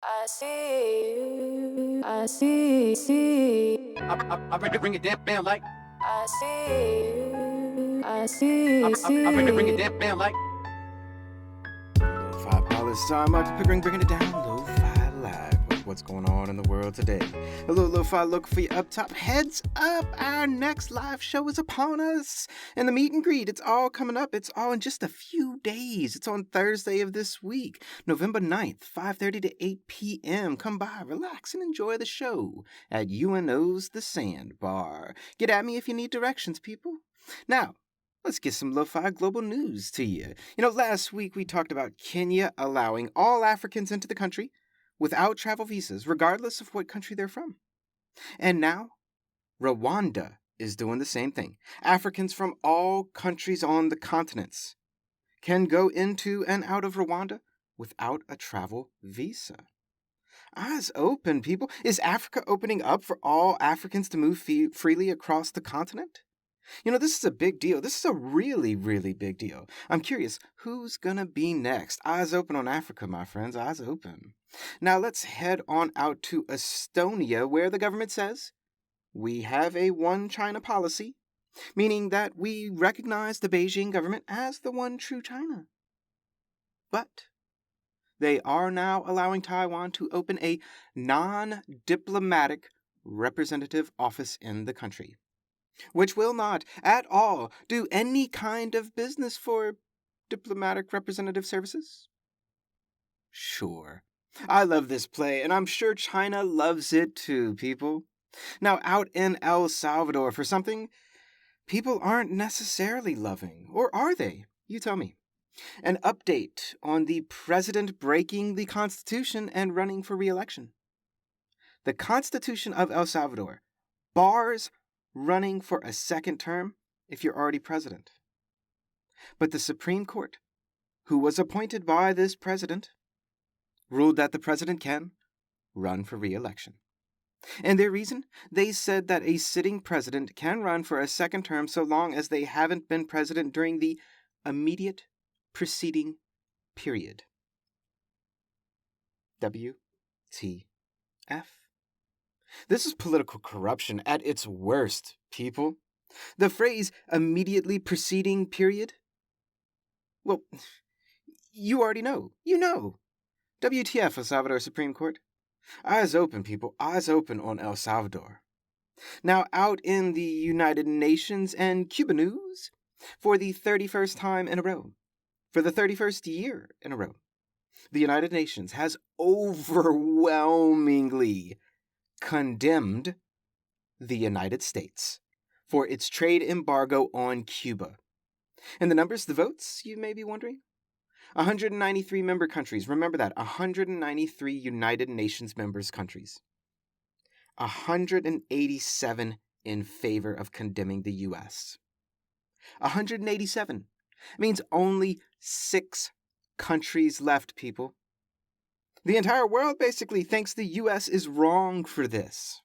I see you. I see. I bring it down like. I see you. I see. I bring it down like. Lofi Poli Sci, Michael Pickering bringing it down Lo-Fi Live with what's going on in the world today. Hello, Lo-Fi, look for you up top. Heads up, our next live show is upon us. And the meet and greet, it's all coming up. It's all in just a few days. It's on Thursday of this week, November 9th, 5:30 to 8 p.m. Come by, relax, and enjoy the show at UNO's The Sandbar. Get at me if you need directions, people. Now, let's get some Lo-Fi global news to you. Last week we talked about Kenya allowing all Africans into the country without travel visas, regardless of what country they're from. And now, Rwanda is doing the same thing. Africans from all countries on the continents can go into and out of Rwanda without a travel visa. Eyes open, people. Is Africa opening up for all Africans to move freely across the continent? This is a big deal. This is a really, really big deal. I'm curious, who's gonna be next? Eyes open on Africa, my friends. Eyes open. Now let's head on out to Estonia, where the government says we have a one China policy, meaning that we recognize the Beijing government as the one true China. But they are now allowing Taiwan to open a non-diplomatic representative office in the country, which will not at all do any kind of business for diplomatic representative services? Sure. I love this play, and I'm sure China loves it too, people. Now, out in El Salvador for something people aren't necessarily loving, or are they? You tell me. An update on the president breaking the Constitution and running for re-election. The Constitution of El Salvador bars running for a second term if you're already president. But the Supreme Court, who was appointed by this president, ruled that the president can run for re-election. And their reason? They said that a sitting president can run for a second term so long as they haven't been president during the immediate preceding period. WTF. This is political corruption at its worst, people. The phrase immediately preceding period? Well, you already know. You know. WTF, El Salvador Supreme Court. Eyes open, people. Eyes open on El Salvador. Now, out in the United Nations and Cuba news, for the 31st time in a row, for the 31st year in a row, the United Nations has overwhelmingly condemned the United States for its trade embargo on Cuba. And the numbers, the votes, you may be wondering? 193 member countries. Remember that. 193 United Nations members countries. 187 in favor of condemning the U.S. 187 means only 6 countries left, people. The entire world basically thinks the U.S. is wrong for this.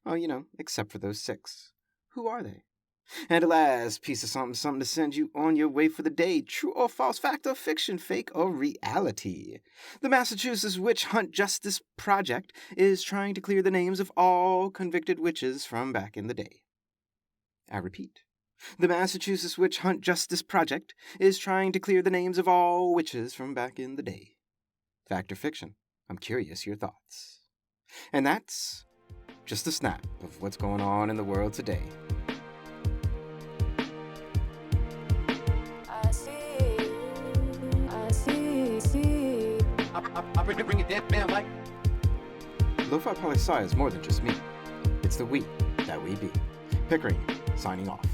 Well, except for those 6. Who are they? And a last piece of something to send you on your way for the day. True or false, fact or fiction, fake or reality. The Massachusetts Witch Hunt Justice Project is trying to clear the names of all convicted witches from back in the day. I repeat. The Massachusetts Witch Hunt Justice Project is trying to clear the names of all witches from back in the day. Fact or fiction? I'm curious your thoughts. And that's just a snap of what's going on in the world today. I bring it down like. Lofi Poli Sci is more than just me. It's the we that we be. Pickering, signing off.